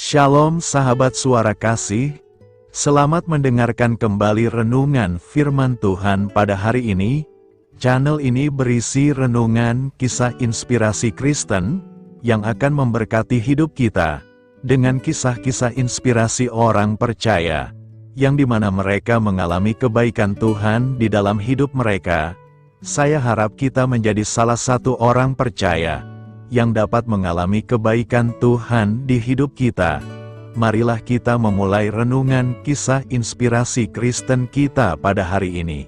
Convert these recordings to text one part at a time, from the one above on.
Shalom sahabat suara kasih, selamat mendengarkan kembali renungan firman Tuhan pada hari ini. Channel ini berisi renungan kisah inspirasi Kristen, yang akan memberkati hidup kita, dengan kisah-kisah inspirasi orang percaya, yang dimana mereka mengalami kebaikan Tuhan di dalam hidup mereka. Saya harap kita menjadi salah satu orang percaya, yang dapat mengalami kebaikan Tuhan di hidup kita. Marilah kita memulai renungan kisah inspirasi Kristen kita pada hari ini.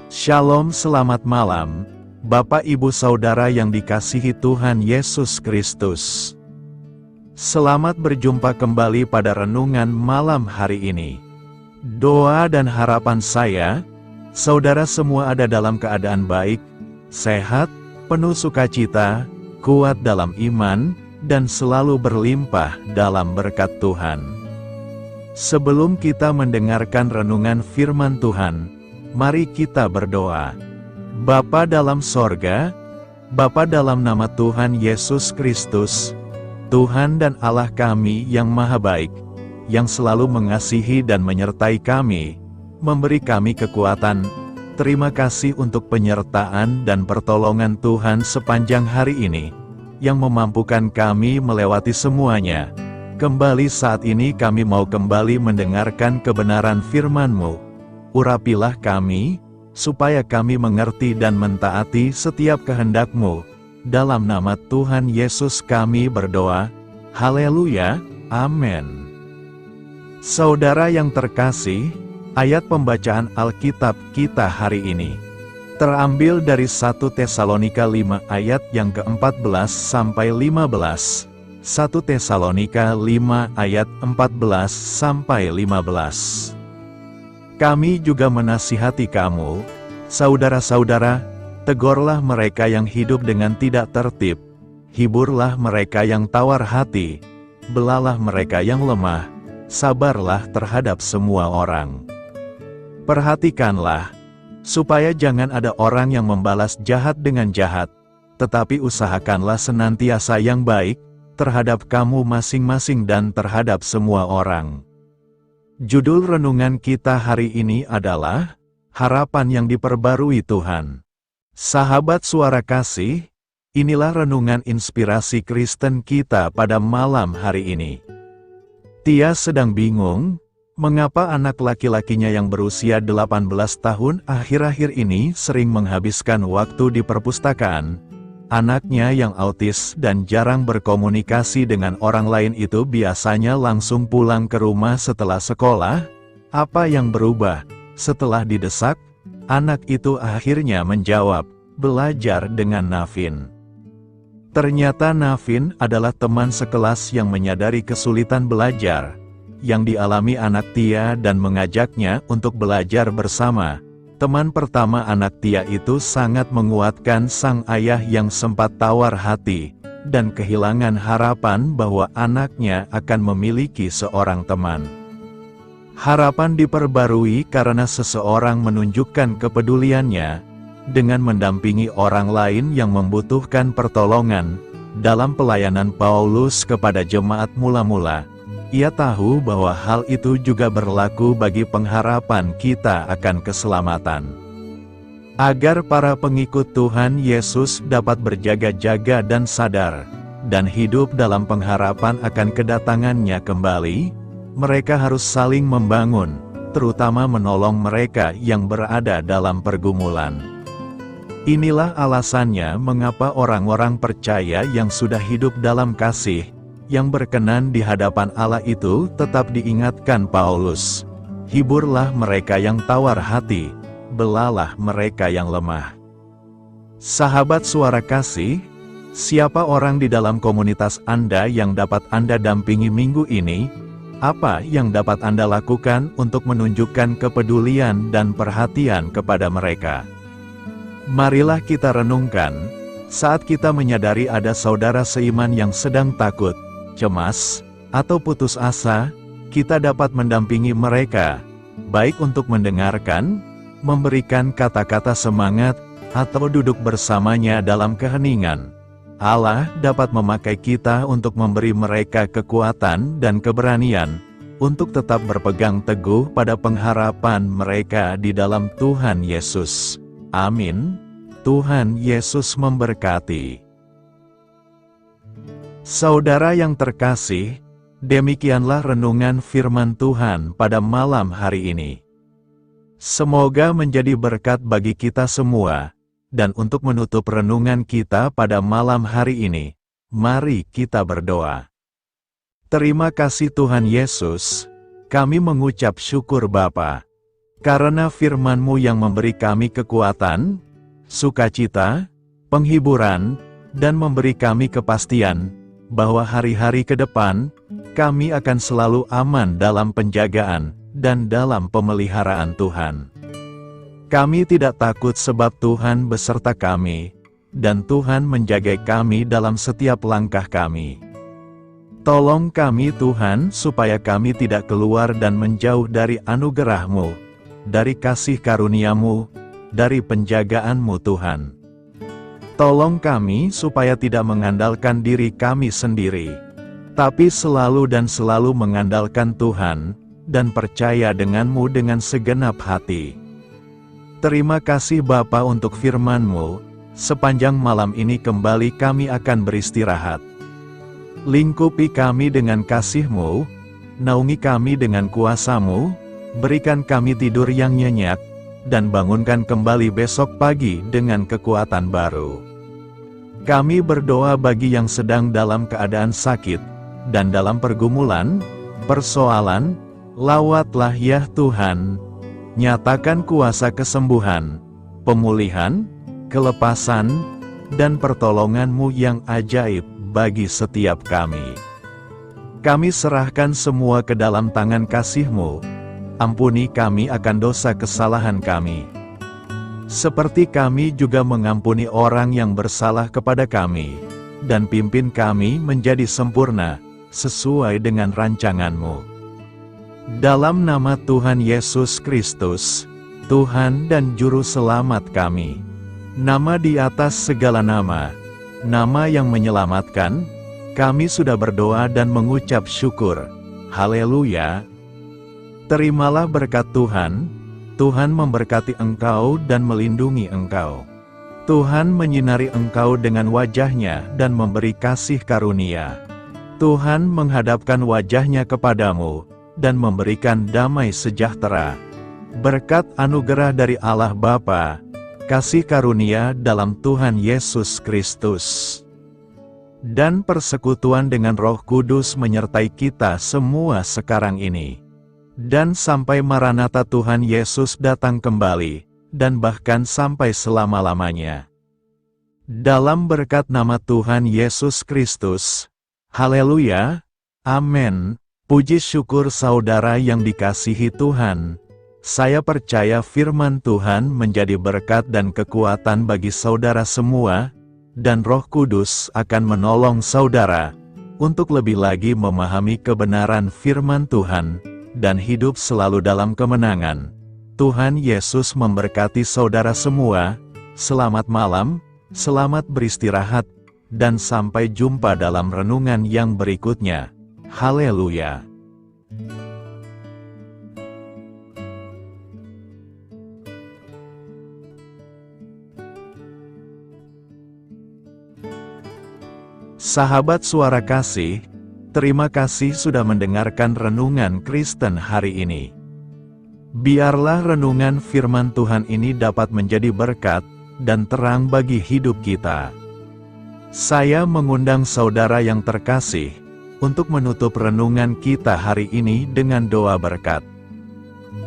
Shalom, selamat malam, Bapak Ibu Saudara yang dikasihi Tuhan Yesus Kristus. Selamat berjumpa kembali pada renungan malam hari ini. Doa dan harapan saya, saudara semua ada dalam keadaan baik, sehat, penuh sukacita, kuat dalam iman, dan selalu berlimpah dalam berkat Tuhan. Sebelum kita mendengarkan renungan firman Tuhan, mari kita berdoa. Bapa dalam sorga, Bapa dalam nama Tuhan Yesus Kristus, Tuhan dan Allah kami yang maha baik, yang selalu mengasihi dan menyertai kami, memberi kami kekuatan. Terima kasih untuk penyertaan dan pertolongan Tuhan sepanjang hari ini, yang memampukan kami melewati semuanya. Kembali saat ini kami mau kembali mendengarkan kebenaran firman-Mu. Urapilah kami, supaya kami mengerti dan mentaati setiap kehendak-Mu. Dalam nama Tuhan Yesus kami berdoa. Haleluya, amin. Saudara yang terkasih, ayat pembacaan Alkitab kita hari ini terambil dari 1 Tesalonika 5 ayat yang ke-14 sampai 15. 1 Tesalonika 5 ayat 14 sampai 15. Kami juga menasihati kamu, saudara-saudara, tegurlah mereka yang hidup dengan tidak tertib, hiburlah mereka yang tawar hati, belalah mereka yang lemah, sabarlah terhadap semua orang. Perhatikanlah, supaya jangan ada orang yang membalas jahat dengan jahat, tetapi usahakanlah senantiasa yang baik, terhadap kamu masing-masing dan terhadap semua orang. Judul renungan kita hari ini adalah, Harapan yang Diperbarui Tuhan. Sahabat suara kasih, inilah renungan inspirasi Kristen kita pada malam hari ini. Tia sedang bingung, mengapa anak laki-lakinya yang berusia 18 tahun akhir-akhir ini sering menghabiskan waktu di perpustakaan. Anaknya yang autis dan jarang berkomunikasi dengan orang lain itu biasanya langsung pulang ke rumah setelah sekolah. Apa yang berubah? Setelah didesak, anak itu akhirnya menjawab, belajar dengan Navin. Ternyata Navin adalah teman sekelas yang menyadari kesulitan belajar yang dialami anak Tia dan mengajaknya untuk belajar bersama. Teman pertama anak Tia itu sangat menguatkan sang ayah yang sempat tawar hati, dan kehilangan harapan bahwa anaknya akan memiliki seorang teman. Harapan diperbarui karena seseorang menunjukkan kepeduliannya, dengan mendampingi orang lain yang membutuhkan pertolongan. Dalam pelayanan Paulus kepada jemaat mula-mula, ia tahu bahwa hal itu juga berlaku bagi pengharapan kita akan keselamatan. Agar para pengikut Tuhan Yesus dapat berjaga-jaga dan sadar, dan hidup dalam pengharapan akan kedatangannya kembali, mereka harus saling membangun, terutama menolong mereka yang berada dalam pergumulan. Inilah alasannya mengapa orang-orang percaya yang sudah hidup dalam kasih, yang berkenan di hadapan Allah itu tetap diingatkan Paulus. Hiburlah mereka yang tawar hati, belalah mereka yang lemah. Sahabat suara kasih, siapa orang di dalam komunitas Anda yang dapat Anda dampingi minggu ini? Apa yang dapat Anda lakukan untuk menunjukkan kepedulian dan perhatian kepada mereka? Marilah kita renungkan, saat kita menyadari ada saudara seiman yang sedang takut, cemas, atau putus asa, kita dapat mendampingi mereka, baik untuk mendengarkan, memberikan kata-kata semangat, atau duduk bersamanya dalam keheningan. Allah dapat memakai kita untuk memberi mereka kekuatan dan keberanian untuk tetap berpegang teguh pada pengharapan mereka di dalam Tuhan Yesus. Amin. Tuhan Yesus memberkati. Saudara yang terkasih, demikianlah renungan firman Tuhan pada malam hari ini. Semoga menjadi berkat bagi kita semua. Dan untuk menutup renungan kita pada malam hari ini, mari kita berdoa. Terima kasih Tuhan Yesus, kami mengucap syukur Bapa, karena firman-Mu yang memberi kami kekuatan, sukacita, penghiburan, dan memberi kami kepastian bahwa hari-hari ke depan, kami akan selalu aman dalam penjagaan dan dalam pemeliharaan Tuhan. Kami tidak takut sebab Tuhan beserta kami, dan Tuhan menjaga kami dalam setiap langkah kami. Tolong kami Tuhan supaya kami tidak keluar dan menjauh dari anugerah-Mu, dari kasih karunia-Mu, dari penjagaan-Mu Tuhan. Tolong kami supaya tidak mengandalkan diri kami sendiri, tapi selalu mengandalkan Tuhan, dan percaya dengan-Mu dengan segenap hati. Terima kasih Bapa untuk firman-Mu, sepanjang malam ini kembali kami akan beristirahat. Lingkupi kami dengan kasih-Mu, naungi kami dengan kuasa-Mu, berikan kami tidur yang nyenyak, dan bangunkan kembali besok pagi dengan kekuatan baru. Kami berdoa bagi yang sedang dalam keadaan sakit, dan dalam pergumulan, persoalan, lawatlah ya Tuhan. Nyatakan kuasa kesembuhan, pemulihan, kelepasan, dan pertolongan-Mu yang ajaib bagi setiap kami. Kami serahkan semua ke dalam tangan kasih-Mu, ampuni kami akan dosa kesalahan kami. Seperti kami juga mengampuni orang yang bersalah kepada kami, dan pimpin kami menjadi sempurna, sesuai dengan rancangan-Mu. Dalam nama Tuhan Yesus Kristus, Tuhan dan Juru Selamat kami, nama di atas segala nama, nama yang menyelamatkan, kami sudah berdoa dan mengucap syukur. Haleluya! Terimalah berkat Tuhan, Tuhan memberkati engkau dan melindungi engkau. Tuhan menyinari engkau dengan wajah-Nya dan memberi kasih karunia. Tuhan menghadapkan wajah-Nya kepadamu, dan memberikan damai sejahtera. Berkat anugerah dari Allah Bapa, kasih karunia dalam Tuhan Yesus Kristus, dan persekutuan dengan Roh Kudus menyertai kita semua sekarang ini, dan sampai Maranatha Tuhan Yesus datang kembali, dan bahkan sampai selama-lamanya. Dalam berkat nama Tuhan Yesus Kristus. Haleluya! Amin. Puji syukur saudara yang dikasihi Tuhan. Saya percaya firman Tuhan menjadi berkat dan kekuatan bagi saudara semua, dan Roh Kudus akan menolong saudara untuk lebih lagi memahami kebenaran firman Tuhan, dan hidup selalu dalam kemenangan. Tuhan Yesus memberkati saudara semua. Selamat malam, selamat beristirahat, dan sampai jumpa dalam renungan yang berikutnya. Haleluya! Sahabat Suara Kasih, terima kasih sudah mendengarkan renungan Kristen hari ini. Biarlah renungan firman Tuhan ini dapat menjadi berkat dan terang bagi hidup kita. Saya mengundang saudara yang terkasih untuk menutup renungan kita hari ini dengan doa berkat.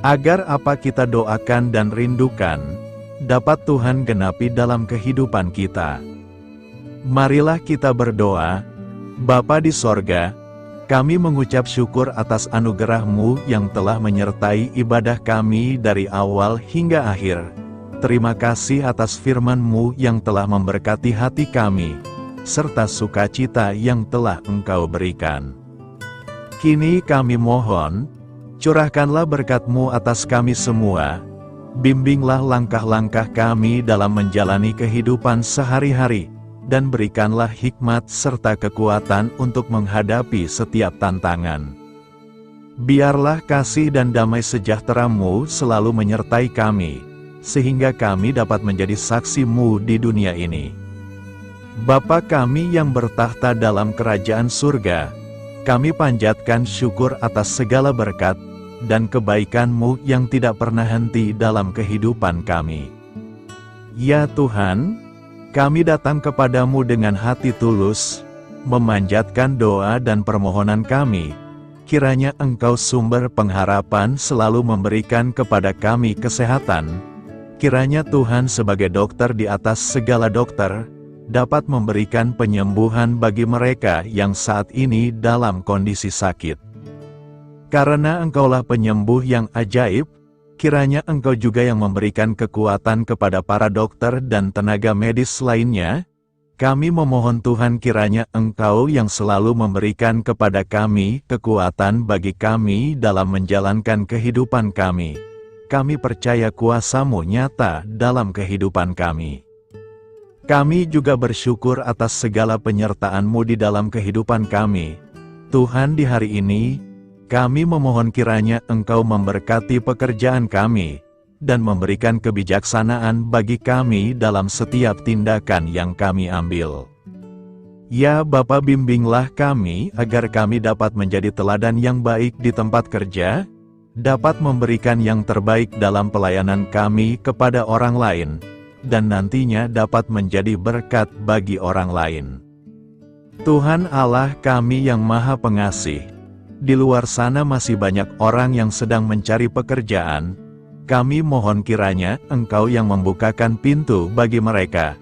Agar apa kita doakan dan rindukan, dapat Tuhan genapi dalam kehidupan kita. Marilah kita berdoa. Bapa di sorga, kami mengucap syukur atas anugerah-Mu yang telah menyertai ibadah kami dari awal hingga akhir. Terima kasih atas firman-Mu yang telah memberkati hati kami, serta sukacita yang telah Engkau berikan. Kini kami mohon, curahkanlah berkat-Mu atas kami semua, bimbinglah langkah-langkah kami dalam menjalani kehidupan sehari-hari, dan berikanlah hikmat serta kekuatan untuk menghadapi setiap tantangan. Biarlah kasih dan damai sejahtera-Mu selalu menyertai kami, sehingga kami dapat menjadi saksi-Mu di dunia ini. Bapa kami yang bertahta dalam kerajaan surga, kami panjatkan syukur atas segala berkat dan kebaikan-Mu yang tidak pernah henti dalam kehidupan kami. Ya Tuhan, kami datang kepadamu dengan hati tulus, memanjatkan doa dan permohonan kami. Kiranya Engkau sumber pengharapan selalu memberikan kepada kami kesehatan. Kiranya Tuhan sebagai dokter di atas segala dokter, dapat memberikan penyembuhan bagi mereka yang saat ini dalam kondisi sakit. Karena Engkaulah penyembuh yang ajaib, kiranya Engkau juga yang memberikan kekuatan kepada para dokter dan tenaga medis lainnya. Kami memohon Tuhan kiranya Engkau yang selalu memberikan kepada kami kekuatan bagi kami dalam menjalankan kehidupan kami. Kami percaya kuasa-Mu nyata dalam kehidupan kami. Kami juga bersyukur atas segala penyertaan-Mu di dalam kehidupan kami. Tuhan, di hari ini, kami memohon kiranya Engkau memberkati pekerjaan kami, dan memberikan kebijaksanaan bagi kami dalam setiap tindakan yang kami ambil. Ya Bapa, bimbinglah kami agar kami dapat menjadi teladan yang baik di tempat kerja, dapat memberikan yang terbaik dalam pelayanan kami kepada orang lain, dan nantinya dapat menjadi berkat bagi orang lain. Tuhan Allah kami yang Maha Pengasih, di luar sana masih banyak orang yang sedang mencari pekerjaan. Kami mohon kiranya Engkau yang membukakan pintu bagi mereka.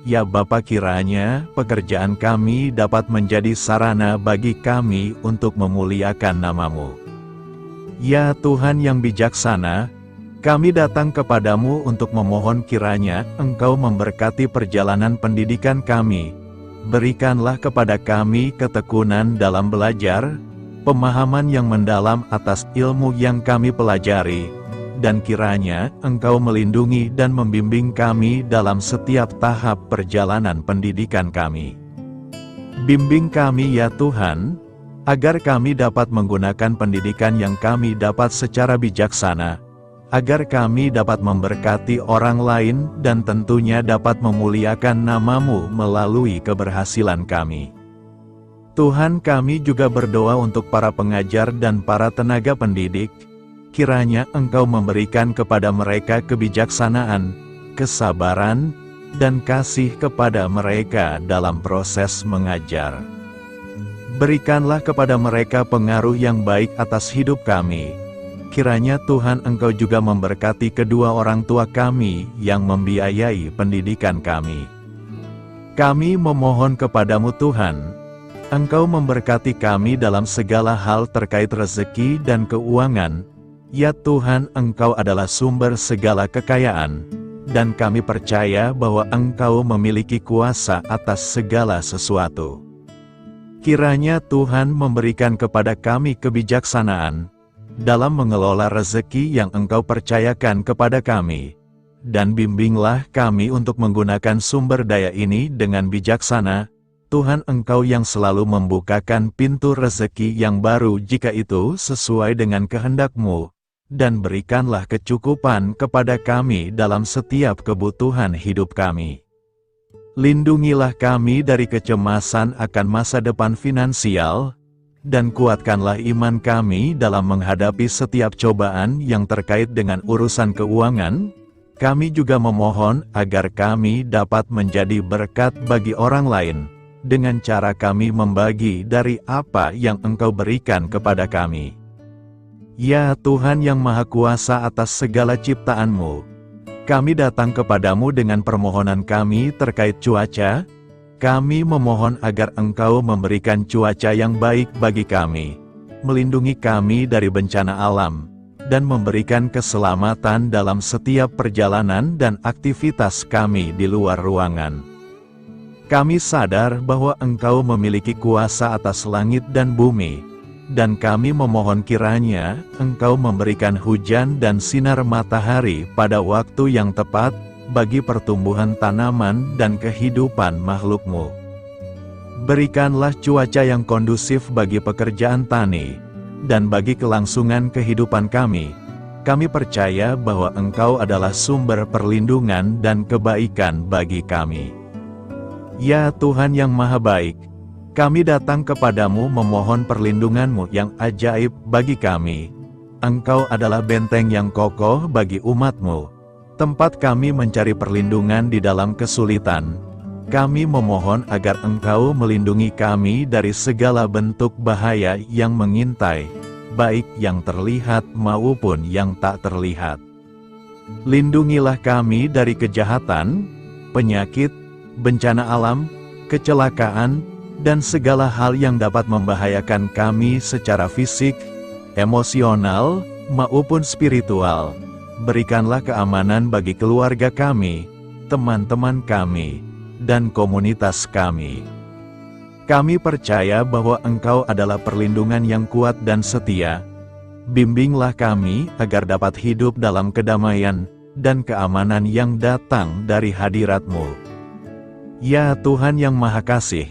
Ya Bapa, kiranya pekerjaan kami dapat menjadi sarana bagi kami untuk memuliakan nama-Mu. Ya Tuhan yang bijaksana, kami datang kepadamu untuk memohon kiranya Engkau memberkati perjalanan pendidikan kami. Berikanlah kepada kami ketekunan dalam belajar, pemahaman yang mendalam atas ilmu yang kami pelajari, dan kiranya Engkau melindungi dan membimbing kami dalam setiap tahap perjalanan pendidikan kami. Bimbing kami ya Tuhan, agar kami dapat menggunakan pendidikan yang kami dapat secara bijaksana, agar kami dapat memberkati orang lain dan tentunya dapat memuliakan nama-Mu melalui keberhasilan kami. Tuhan, kami juga berdoa untuk para pengajar dan para tenaga pendidik. Kiranya Engkau memberikan kepada mereka kebijaksanaan, kesabaran, dan kasih kepada mereka dalam proses mengajar. Berikanlah kepada mereka pengaruh yang baik atas hidup kami. Kiranya Tuhan Engkau juga memberkati kedua orang tua kami yang membiayai pendidikan kami. Kami memohon kepadamu Tuhan, Engkau memberkati kami dalam segala hal terkait rezeki dan keuangan. Ya Tuhan, Engkau adalah sumber segala kekayaan, dan kami percaya bahwa Engkau memiliki kuasa atas segala sesuatu. Kiranya Tuhan memberikan kepada kami kebijaksanaan dalam mengelola rezeki yang Engkau percayakan kepada kami, dan bimbinglah kami untuk menggunakan sumber daya ini dengan bijaksana. Tuhan, Engkau yang selalu membukakan pintu rezeki yang baru jika itu sesuai dengan kehendak-Mu, dan berikanlah kecukupan kepada kami dalam setiap kebutuhan hidup kami. Lindungilah kami dari kecemasan akan masa depan finansial, dan kuatkanlah iman kami dalam menghadapi setiap cobaan yang terkait dengan urusan keuangan. Kami juga memohon agar kami dapat menjadi berkat bagi orang lain, dengan cara kami membagi dari apa yang Engkau berikan kepada kami. Ya Tuhan yang Maha Kuasa atas segala ciptaan-Mu, kami datang kepadamu dengan permohonan kami terkait cuaca. Kami memohon agar Engkau memberikan cuaca yang baik bagi kami, melindungi kami dari bencana alam, dan memberikan keselamatan dalam setiap perjalanan dan aktivitas kami di luar ruangan. Kami sadar bahwa Engkau memiliki kuasa atas langit dan bumi, dan kami memohon kiranya Engkau memberikan hujan dan sinar matahari pada waktu yang tepat, bagi pertumbuhan tanaman dan kehidupan makhluk-Mu. Berikanlah cuaca yang kondusif bagi pekerjaan tani, dan bagi kelangsungan kehidupan kami. Kami percaya bahwa Engkau adalah sumber perlindungan dan kebaikan bagi kami. Ya Tuhan yang Maha Baik, kami datang kepadamu memohon perlindungan-Mu yang ajaib bagi kami. Engkau adalah benteng yang kokoh bagi umat-Mu, tempat kami mencari perlindungan di dalam kesulitan. Kami memohon agar Engkau melindungi kami dari segala bentuk bahaya yang mengintai, baik yang terlihat maupun yang tak terlihat. Lindungilah kami dari kejahatan, penyakit, bencana alam, kecelakaan, dan segala hal yang dapat membahayakan kami secara fisik, emosional, maupun spiritual. Berikanlah keamanan bagi keluarga kami, teman-teman kami, dan komunitas kami. Kami percaya bahwa Engkau adalah perlindungan yang kuat dan setia. Bimbinglah kami agar dapat hidup dalam kedamaian dan keamanan yang datang dari hadirat-Mu. Ya Tuhan yang Maha Kasih,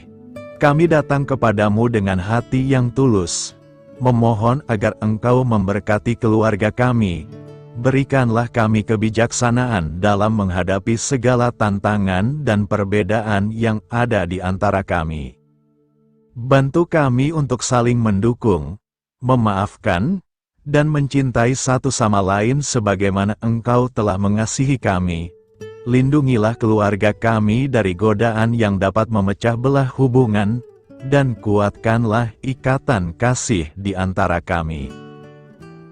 kami datang kepadamu dengan hati yang tulus, memohon agar Engkau memberkati keluarga kami. Berikanlah kami kebijaksanaan dalam menghadapi segala tantangan dan perbedaan yang ada di antara kami. Bantu kami untuk saling mendukung, memaafkan, dan mencintai satu sama lain sebagaimana Engkau telah mengasihi kami. Lindungilah keluarga kami dari godaan yang dapat memecah belah hubungan, dan kuatkanlah ikatan kasih di antara kami.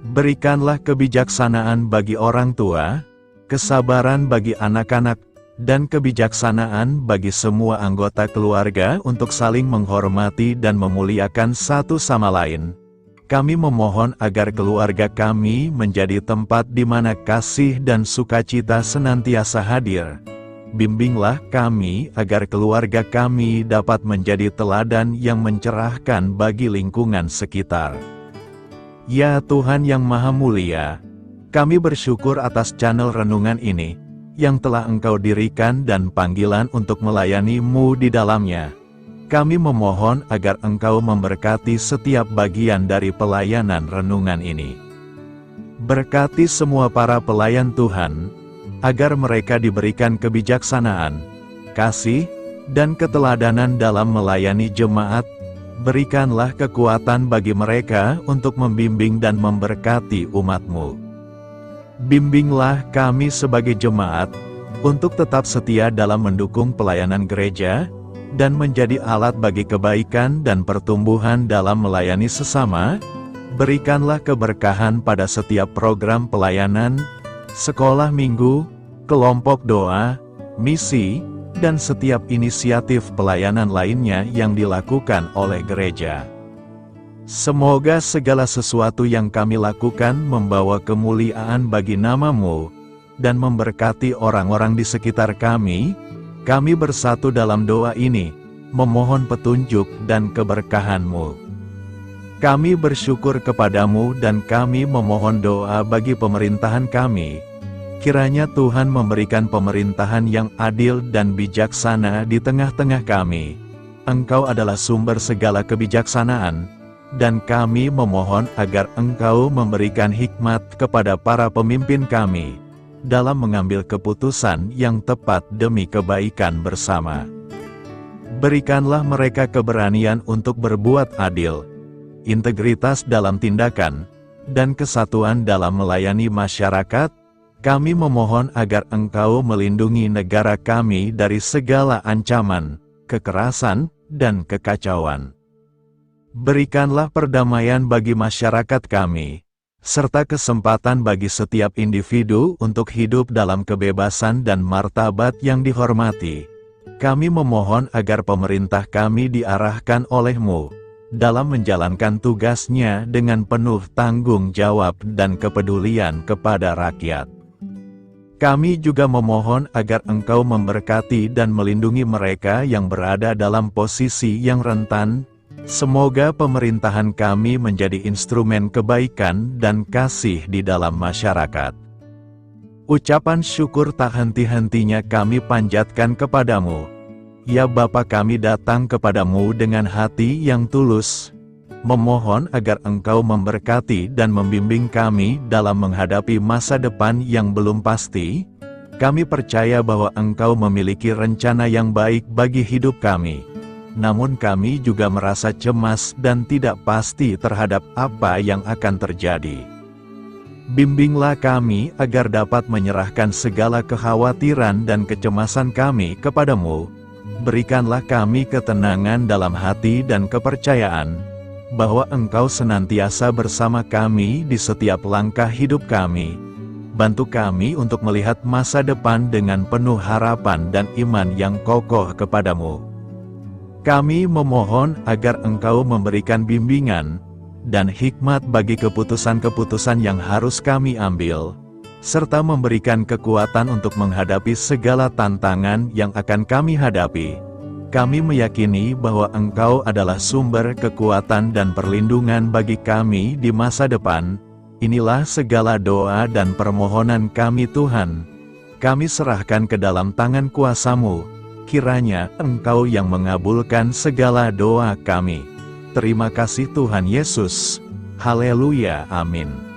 Berikanlah kebijaksanaan bagi orang tua, kesabaran bagi anak-anak, dan kebijaksanaan bagi semua anggota keluarga untuk saling menghormati dan memuliakan satu sama lain. Kami memohon agar keluarga kami menjadi tempat di mana kasih dan sukacita senantiasa hadir. Bimbinglah kami agar keluarga kami dapat menjadi teladan yang mencerahkan bagi lingkungan sekitar. Ya Tuhan yang Maha Mulia, kami bersyukur atas channel renungan ini, yang telah Engkau dirikan dan panggilan untuk melayani-Mu di dalamnya. Kami memohon agar Engkau memberkati setiap bagian dari pelayanan renungan ini. Berkati semua para pelayan Tuhan, agar mereka diberikan kebijaksanaan, kasih, dan keteladanan dalam melayani jemaat. Berikanlah kekuatan bagi mereka untuk membimbing dan memberkati umat-Mu. Bimbinglah kami sebagai jemaat, untuk tetap setia dalam mendukung pelayanan gereja, dan menjadi alat bagi kebaikan dan pertumbuhan dalam melayani sesama. Berikanlah keberkahan pada setiap program pelayanan, sekolah minggu, kelompok doa, misi, dan setiap inisiatif pelayanan lainnya yang dilakukan oleh gereja. Semoga segala sesuatu yang kami lakukan membawa kemuliaan bagi nama-Mu, dan memberkati orang-orang di sekitar kami. Kami bersatu dalam doa ini, memohon petunjuk dan keberkahan-Mu. Kami bersyukur kepadamu dan kami memohon doa bagi pemerintahan kami. Kiranya Tuhan memberikan pemerintahan yang adil dan bijaksana di tengah-tengah kami. Engkau adalah sumber segala kebijaksanaan, dan kami memohon agar Engkau memberikan hikmat kepada para pemimpin kami, dalam mengambil keputusan yang tepat demi kebaikan bersama. Berikanlah mereka keberanian untuk berbuat adil, integritas dalam tindakan, dan kesatuan dalam melayani masyarakat. Kami memohon agar Engkau melindungi negara kami dari segala ancaman, kekerasan, dan kekacauan. Berikanlah perdamaian bagi masyarakat kami, serta kesempatan bagi setiap individu untuk hidup dalam kebebasan dan martabat yang dihormati. Kami memohon agar pemerintah kami diarahkan oleh-Mu, dalam menjalankan tugasnya dengan penuh tanggung jawab dan kepedulian kepada rakyat. Kami juga memohon agar Engkau memberkati dan melindungi mereka yang berada dalam posisi yang rentan. Semoga pemerintahan kami menjadi instrumen kebaikan dan kasih di dalam masyarakat. Ucapan syukur tak henti-hentinya kami panjatkan kepadamu. Ya Bapa, kami datang kepadamu dengan hati yang tulus, memohon agar Engkau memberkati dan membimbing kami dalam menghadapi masa depan yang belum pasti. Kami percaya bahwa Engkau memiliki rencana yang baik bagi hidup kami. Namun kami juga merasa cemas dan tidak pasti terhadap apa yang akan terjadi. Bimbinglah kami agar dapat menyerahkan segala kekhawatiran dan kecemasan kami kepadamu. Berikanlah kami ketenangan dalam hati dan kepercayaan bahwa Engkau senantiasa bersama kami di setiap langkah hidup kami. Bantu kami untuk melihat masa depan dengan penuh harapan dan iman yang kokoh kepadamu. Kami memohon agar Engkau memberikan bimbingan dan hikmat bagi keputusan-keputusan yang harus kami ambil, serta memberikan kekuatan untuk menghadapi segala tantangan yang akan kami hadapi. Kami meyakini bahwa Engkau adalah sumber kekuatan dan perlindungan bagi kami di masa depan. Inilah segala doa dan permohonan kami Tuhan. Kami serahkan ke dalam tangan kuasa-Mu. Kiranya Engkau yang mengabulkan segala doa kami. Terima kasih Tuhan Yesus. Haleluya, amin.